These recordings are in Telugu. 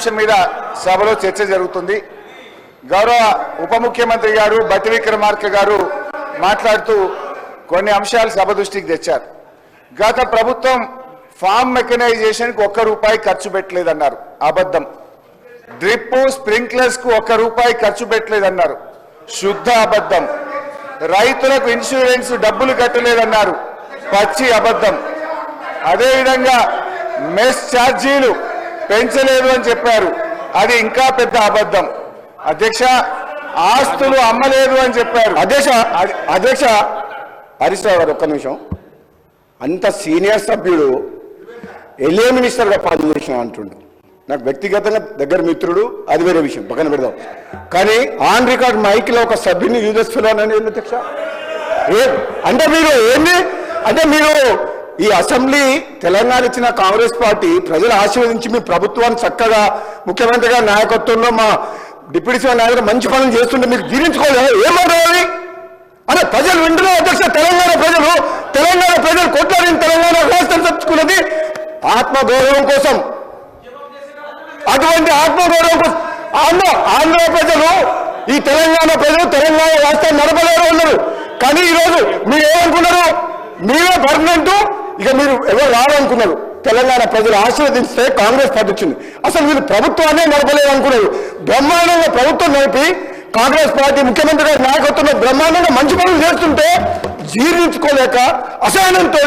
అంశం మీద సభలో చర్చ జరుగుతుంది. గౌరవ ఉప ముఖ్యమంత్రి గారు బట్టి విక్రమార్క గారు మాట్లాడుతూ కొన్ని అంశాలు సభ దృష్టికి తెచ్చారు. గత ప్రభుత్వం ఫార్మ్ మెకనైజేషన్కి ₹1 ఖర్చు పెట్టలేదన్నారు, అబద్ధం. డ్రిప్ స్ప్రింక్లర్స్ కు ₹1 ఖర్చు పెట్టలేదన్నారు, శుద్ధ అబద్ధం. రైతులకు ఇన్సూరెన్స్ డబ్బులు కట్టలేదన్నారు, పచ్చి అబద్ధం. అదేవిధంగా మెస్ ఛార్జీలు పెంచలేదు అని చెప్పారు, అది ఇంకా పెద్ద అబద్ధం. అధ్యక్ష, ఆస్తులు అమ్మలేదు అని చెప్పారు. అధ్యక్ష హరీష్ రావు గారు ఒక్క నిమిషం. అంత సీనియర్ సభ్యుడు ఎల్ఏ మినిస్టర్గా పనిచేసిన అంటుండు. నాకు వ్యక్తిగతంగా దగ్గర మిత్రుడు, అది వేరే విషయం, పక్కన పెడదాం. కానీ ఆన్ రికార్డ్ మైక్లో ఒక సభ్యుని యూజెస్ ఫిల్ అనేది అధ్యక్ష. అంటే మీరు ఏంది అంటే మీరు ఈ అసెంబ్లీ తెలంగాణ ఇచ్చిన కాంగ్రెస్ పార్టీ ప్రజలు ఆశీర్వదించి మీ ప్రభుత్వాన్ని చక్కగా ముఖ్యమంత్రి గారి నాయకత్వంలో మా డిప్యూటీ సీఎం నాయకులు మంచి పనులు చేస్తుంటే మీకు జీర్ణించుకోలేదు. ఏమవుతుంది అనే ప్రజలు వింటున్నారు అధ్యక్ష. తెలంగాణ ప్రజలు కొట్లాడిన తెలంగాణ రాష్ట్రం తెచ్చుకున్నది ఆత్మగౌరవం కోసం. అటువంటి ఆత్మగౌరవం కోసం ఆంధ్ర ప్రజలు, ఈ తెలంగాణ ప్రజలు తెలంగాణ రాష్ట్రం నడపలేరు ఉన్నారు. కానీ ఈరోజు మీరు ఏమనుకున్నారు? మీరే పర్మనెంట్, ఇక మీరు ఎవరు రావాలనుకున్నారు. తెలంగాణ ప్రజలు ఆశీర్వదిస్తే కాంగ్రెస్ పార్టీ వచ్చింది. అసలు వీళ్ళు ప్రభుత్వాన్ని నడపలేదు అనుకున్నారు. బ్రహ్మాండంగా ప్రభుత్వం నడిపి కాంగ్రెస్ పార్టీ ముఖ్యమంత్రి గారి నాయకత్వంలో బ్రహ్మాండంగా మంచి పనులు చేస్తుంటే జీర్ణించుకోలేక అసహనంతో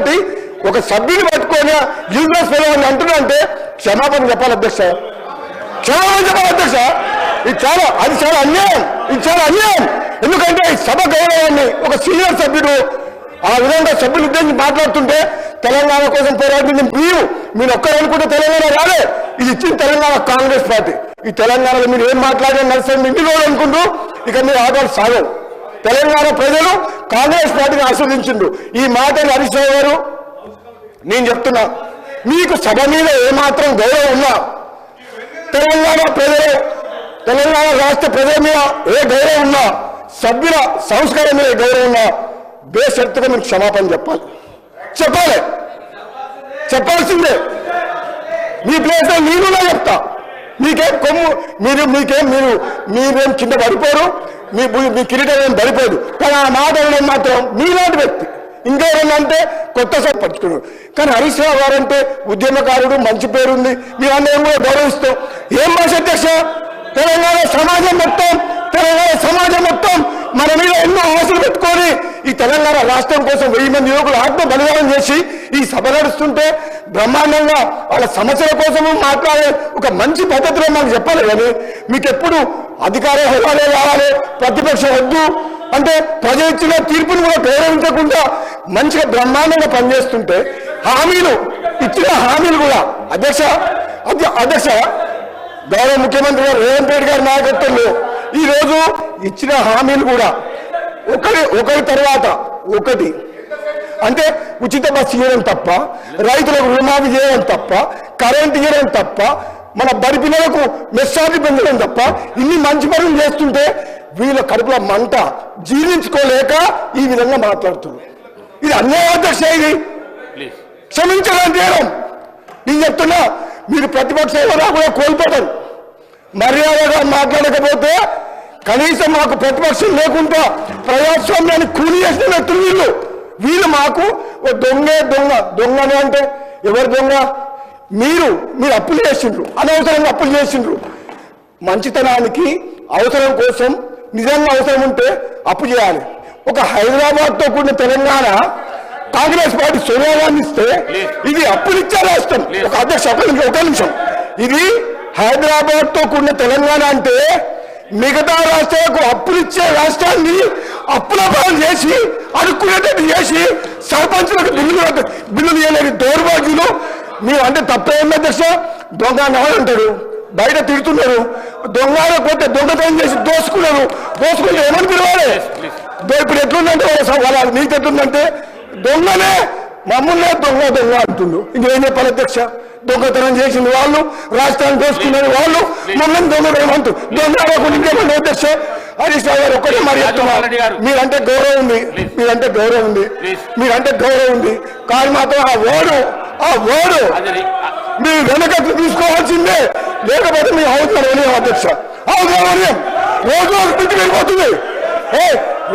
ఒక సభ్యుని పట్టుకొని యూనివర్స్ ఫెలోని అంటున్నారంటే క్షమాపణ చెప్పాలి అధ్యక్ష, క్షమాపణ చెప్పాలి అధ్యక్ష. ఇది చాలా అన్యాయం. ఎందుకంటే ఈ సభ గౌరవాన్ని ఒక సీనియర్ సభ్యుడు ఆ విధంగా సభ్యులు ఉద్దేశించి మాట్లాడుతుంటే తెలంగాణ కోసం పోరాడింది మీరు ఒక్కరు అనుకుంటే తెలంగాణ రాలే. ఇది ఇచ్చిన తెలంగాణ కాంగ్రెస్ పార్టీ. ఈ తెలంగాణలో మీరు ఏం మాట్లాడినా నడుస్తుంది ఇంటిలో అనుకుంటూ ఇక మీరు ఆటలు సాగవు. తెలంగాణ ప్రజలు కాంగ్రెస్ పార్టీని ఆస్వాదించిండు. ఈ మాటలు హరీష్ రావు గారు నేను చెప్తున్నా, మీకు సభ మీద ఏమాత్రం గౌరవం ఉన్నా, తెలంగాణ రాష్ట్ర ప్రజల మీద ఏ గౌరవం ఉన్నా, సభ్యుల సంస్కారం మీద గౌరవం ఉన్నా బేషరతుగా మీకు క్షమాపణ చెప్పాల్సిందే. మీ ప్లేస్ నేనున్నా చెప్తా. మీరేం కింద పడిపోరు, మీ కిరీటం ఏం పడిపోదు. కానీ ఆ మాట అనడం మాత్రం మీలాంటి వ్యక్తి. ఇంకెవరన్నా అంటే కొత్త సభ పట్టుకున్నాడు. కానీ హరీష్ రావు గారు అంటే ఉద్యమకారుడు, మంచి పేరుంది, మీరందరం కూడా గౌరవిస్తాం. ఏం భాష అధ్యక్ష? తెలంగాణ సమాజం మొత్తం మన మీద ఎన్నో ఆశలు పెట్టుకొని ఈ తెలంగాణ రాష్ట్రం కోసం 1000 మంది యువకులు ఆత్మ బలిదానం చేసి ఈ సభ నడుస్తుంటే బ్రహ్మాండంగా వాళ్ళ సమస్యల కోసము మాట్లాడే ఒక మంచి పద్ధతిలో మాకు చెప్పాలి. కానీ మీకు ఎప్పుడు అధికార హోదాలే కావాలి, ప్రతిపక్షం వద్దు అంటే ప్రజలు ఇచ్చిన తీర్పును కూడా గౌరవించకుండా మంచిగా బ్రహ్మాండంగా పనిచేస్తుంటే ఇచ్చిన హామీలు కూడా అధ్యక్ష గౌరవ ముఖ్యమంత్రి గారు రేవంత్ రెడ్డి గారి నాయకత్వంలో ఈరోజు ఇచ్చిన హామీలు కూడా ఒకరి తర్వాత ఒకటి అంటే ఉచిత బస్సు చేయడం తప్ప, రైతులకు రుణమాఫీ చేయడం తప్ప, కరెంటు చేయడం తప్ప, మన బడి పిల్లలకు మెస్సార్జీ పెంచడం తప్ప ఇన్ని మంచి పనులు చేస్తుంటే వీళ్ళ కడుపుల మంట జీర్ణించుకోలేక ఈ విధంగా మాట్లాడుతున్నారు. ఇది అన్యాయం అధ్యక్ష. ఇది క్షమించడం చేయడం. నేను చెప్తున్నా, మీరు ప్రతిపక్ష హోదా కూడా కోల్పోతారు. మర్యాదగా మాట్లాడకపోతే కనీసం మాకు ప్రతిపక్షం లేకుండా ప్రజాస్వామ్యాన్ని కూలి చేసిన వ్యక్తులు వీళ్ళు మాకు దొంగ అంటే ఎవరు దొంగ? మీరు అప్పులు చేసిండ్రు, అనవసరంగా అప్పులు చేసిండ్రు. మంచితనానికి అవసరం కోసం నిజంగా అవసరం ఉంటే అప్పు చేయాలి. ఒక హైదరాబాద్తో కూడిన తెలంగాణ కాంగ్రెస్ పార్టీ సోనియా గాంధీ ఇస్తే ఇది అప్పులిచ్చే రాష్ట్రం. ఒక అధ్యక్ష ఒక నిమిషం. ఇది హైదరాబాద్తో కూడిన తెలంగాణ అంటే మిగతా రాష్ట్రాలకు అప్పులిచ్చే రాష్ట్రాన్ని అప్పుల పాలు చేసి అడుక్కునేటట్టు చేసి సర్పంచులకు బిల్లులు చేయలేని దౌర్భాగ్యులు మీరు అంటే తప్పేంది అధ్యక్ష? దొంగ అంటారు, బయట తిడుతున్నారు. దొంగపోతే దొంగతనం చేసి దోసుకుంటే ఏమని పిలవాలి? ఇప్పుడు ఎట్లుందంటే వాళ్ళ నీకు ఎట్లుందంటే దొంగనే మమ్మల్నే దొంగ అంటుండు. ఇంకేం చెప్పాలి అధ్యక్ష? దొంగతనం చేసింది వాళ్ళు, రాష్ట్రాన్ని దోసుకున్నది వాళ్ళు, మమ్మల్ని దొంగతనం దొంగ ఇంకేమన్నా అధ్యక్ష? హరీష్ రావు గారు ఒక్కటే మరి చెప్తున్నారు, మీరంటే గౌరవం ఉంది కానీ మాత్రం ఆ ఆ వర్డ్ మీరు వెనకట్టు తీసుకోవాల్సిందే, లేకపోతే మీ హౌస్ వదిలేం అధ్యక్ష. హౌస్ వదిలేం. రోజు రోజు మితికి వెళ్ళిపోతుంది.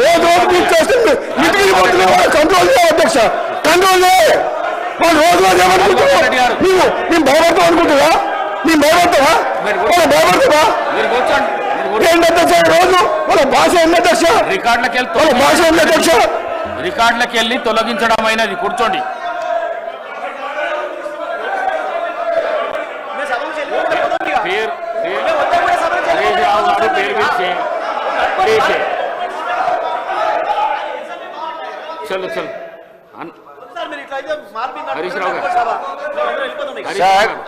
రోజు రోజు మీకు చేస్తుంది మితికి వెళ్ళిపోతుంది. కంట్రోల్ చేయాలి అధ్యక్ష, కంట్రోల్ చేయాలి. వాళ్ళు రోజు రోజు ఏమనుకుంటున్నావు? మేము భయపడతాం అనుకుంటున్నా? మేము భయపడతావా? మనం భయపడతావా? ఏంటి అధ్యక్ష రోజు మన భాష ఉంది అధ్యక్ష, మన భాష ఉంది అధ్యక్ష. రికార్డులకు వెళ్ళి తొలగించడం అయినది. కూర్చోండి. చలో చలో హరీష్ రావు గారు. సార్